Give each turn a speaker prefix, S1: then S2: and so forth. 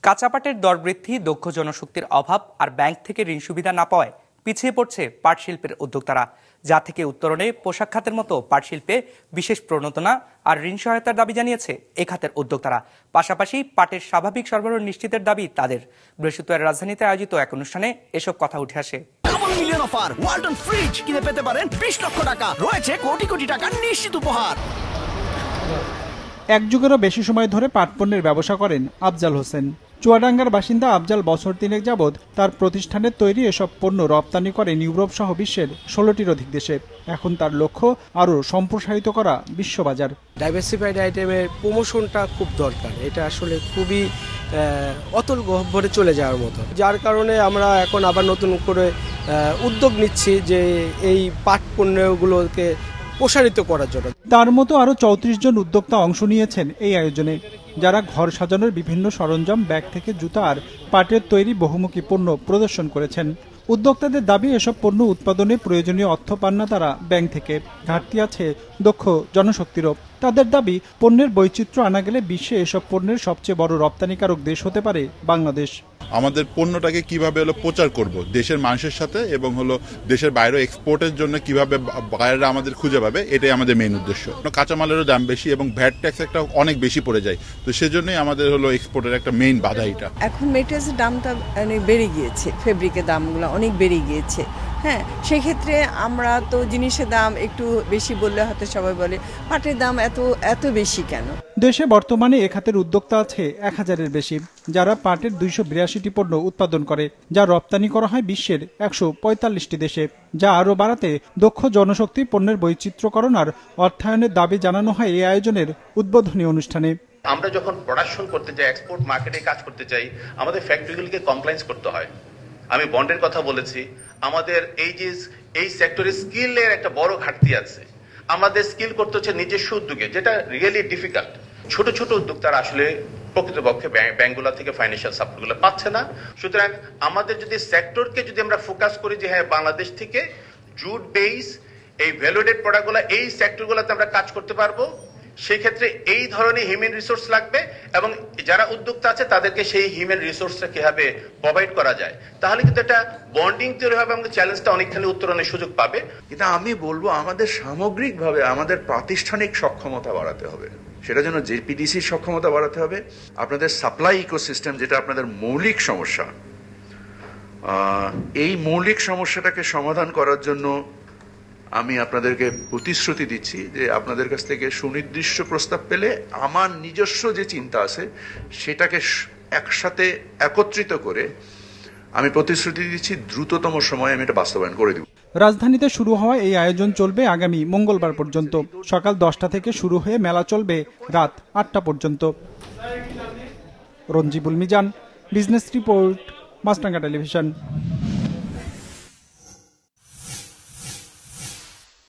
S1: কাঁচা পাটের দর বৃদ্ধি, দক্ষ জনশক্তির অভাব আর ব্যাংক থেকে ঋণ সুবিধা না পাওয়ায় পিছিয়ে পড়ছে পাট শিল্পের উদ্যোক্তারা, যা থেকে উত্তরণে পোশাক খাতের মতো পাট শিল্পে বিশেষ প্রণোদনা আর ঋণ সহায়তার দাবি জানিয়েছে এ খাতের উদ্যোক্তারা। পাশাপাশি পাটের স্বাভাবিক সরবরাহ নিশ্চিতের দাবি তাদের। বৃহস্পতিবার রাজধানীতে আয়োজিত এক অনুষ্ঠানে এসব কথা উঠে আসে।
S2: মিলিয়ন অফার, ওয়ালটন ফ্রিজ কিনে পেতে পারেন 20 লক্ষ টাকা, রয়েছে কোটি কোটি টাকার নিশ্চিত উপহার।
S3: এক যুগেরও বেশি সময় ধরে পাট পণ্যের ব্যবসা করেন আফজাল হোসেন। চুয়াডাঙ্গার বাসিন্দা আফজাল বছর 3 যাবৎ তার প্রতিষ্ঠানের তৈরি এসব পণ্য রপ্তানি করেন ইউরোপ সহ বিশ্বের 16টির অধিক দেশে। এখন তার লক্ষ্য আরও সম্প্রসারিত করা বিশ্ববাজার।
S4: ডাইভার্সিফাইড আইটেমের প্রমোশনটা খুব দরকার, এটা আসলে খুবই অতল গহ্বরে চলে যাওয়ার মতো, যার কারণে আমরা এখন আবার নতুন করে উদ্যোগ নিচ্ছি যে এই পাট পণ্যগুলোকে প্রসারিত করার জন্য।
S3: তার মতো আরও 34 জন উদ্যোক্তা অংশ নিয়েছেন এই আয়োজনে, যারা ঘর সাজানোর বিভিন্ন সরঞ্জাম, ব্যাগ থেকে জুতা আর পাটের তৈরি বহুমুখী পণ্য প্রদর্শন করেছেন। উদ্যোক্তাদের দাবি, এসব পণ্য উৎপাদনে প্রয়োজনীয় অর্থ পান না তারা ব্যাংক থেকে। ঘাটতি আছে দক্ষ জনশক্তিরও। তাদের দাবি, পণ্যের বৈচিত্র্য আনা গেলে বিশ্বে এসব পণ্যের সবচেয়ে বড় রপ্তানিকারক দেশ হতে পারে বাংলাদেশ।
S5: আমাদের পণ্যটাকে কিভাবে প্রচার করব দেশের মানুষের সাথে, এবং দেশের বাইরে এক্সপোর্টের জন্য কিভাবে বাইরেরা আমাদের খুঁজে পাবে, এটাই আমাদের মেইন উদ্দেশ্য। কাঁচামালেরও দাম বেশি এবং ভ্যাট ট্যাক্স একটা অনেক বেশি পড়ে যায়, তো সেজন্যই আমাদের এক্সপোর্টের একটা মেইন বাধা এটা।
S6: এখন মেটেরিয়ালসের দামটা অনেক বেড়ে গিয়েছে, ফেব্রিকের দামগুলো অনেক বেড়ে গিয়েছে। হ্যাঁ, সেক্ষেত্রে আমরা তো জিনিসের দাম একটু বেশি বললে হয়তো সবাই বলে পাটের দাম এত বেশি কেন।
S3: দেশে বর্তমানে এ খাতের উদ্যোক্তা আছে 1000-এর বেশি, যারা পাটের 282টি পণ্য উৎপাদন করে, যা রপ্তানি করা হয় বিশ্বের 145টি দেশে। যা আরও বাড়াতে দক্ষ জনশক্তি, পণ্যের বৈচিত্র্যকরণ আর অর্থায়নের দাবি জানানো হয় এই আয়োজনের উদ্বোধনী অনুষ্ঠানে।
S7: আমরা যখন প্রোডাকশন করতে যাই, এক্সপোর্ট মার্কেটে কাজ করতে চাই, আমাদের ফ্যাক্টরিগুলিকে কমপ্লায়েন্স করতে হয়। আমি বন্ডের কথা বলেছি, আমাদের এই সেক্টরে স্কিলের একটা বড় ঘাটতি আছে। আমাদের স্কিল করতে হচ্ছে নিজস্ব উদ্যোগে, যেটা রিয়েলি ডিফিকাল্ট। ছোট ছোট উদ্যোক্তারা আসলে প্রকৃতপক্ষে ব্যাংকগুলো থেকে ফাইন্যান্সিয়াল সাপোর্টগুলো পাচ্ছে না। সুতরাং আমাদের যদি সেক্টরকে যদি আমরা ফোকাস করি যে হ্যাঁ, বাংলাদেশ থেকে জুট বেস এই ভ্যালুডেড প্রোডাক্টগুলো এই সেক্টরগুলোতে আমরা কাজ করতে পারবো, সেক্ষেত্রে এই ধরনের হিউম্যান রিসোর্স লাগবে এবং যারা উদ্যোক্তা আছে তাদেরকে সেই হিউম্যান রিসোর্সটা কিভাবে প্রোভাইড করা যায়, তাহলে কিন্তু একটা বন্ডিং তৈরি হবে এবং চ্যালেঞ্জটা অনেকখানি উত্তরণের সুযোগ পাবে।
S8: কিন্তু আমি বলবো, আমাদের সামগ্রিকভাবে আমাদের প্রাতিষ্ঠানিক সক্ষমতা বাড়াতে হবে। সেটার জন্য জেপিডিসির সক্ষমতা বাড়াতে হবে। আপনাদের সাপ্লাই ইকোসিস্টেম, যেটা আপনাদের মৌলিক সমস্যা, এই মৌলিক সমস্যাটাকে সমাধান করার জন্য আমি আপনাদেরকে প্রতিশ্রুতি দিচ্ছি যে আপনাদের কাছ থেকে সুনির্দিষ্ট প্রস্তাব পেলে আমার নিজস্ব যে চিন্তা আছে সেটাকে একসাথে একত্রিত করে আমি প্রতিশ্রুতি দিচ্ছি দ্রুততম সময়ে আমি এটা বাস্তবায়ন করে দেব।
S3: রাজধানীতে শুরু হওয়া এই আয়োজন চলবে আগামী মঙ্গলবার পর্যন্ত। সকাল 10টা থেকে শুরু হয়ে মেলা চলবে রাত 8টা পর্যন্ত। রঞ্জিবুল মিজান, বিজনেস রিপোর্ট, মাছরাঙা টেলিভিশন।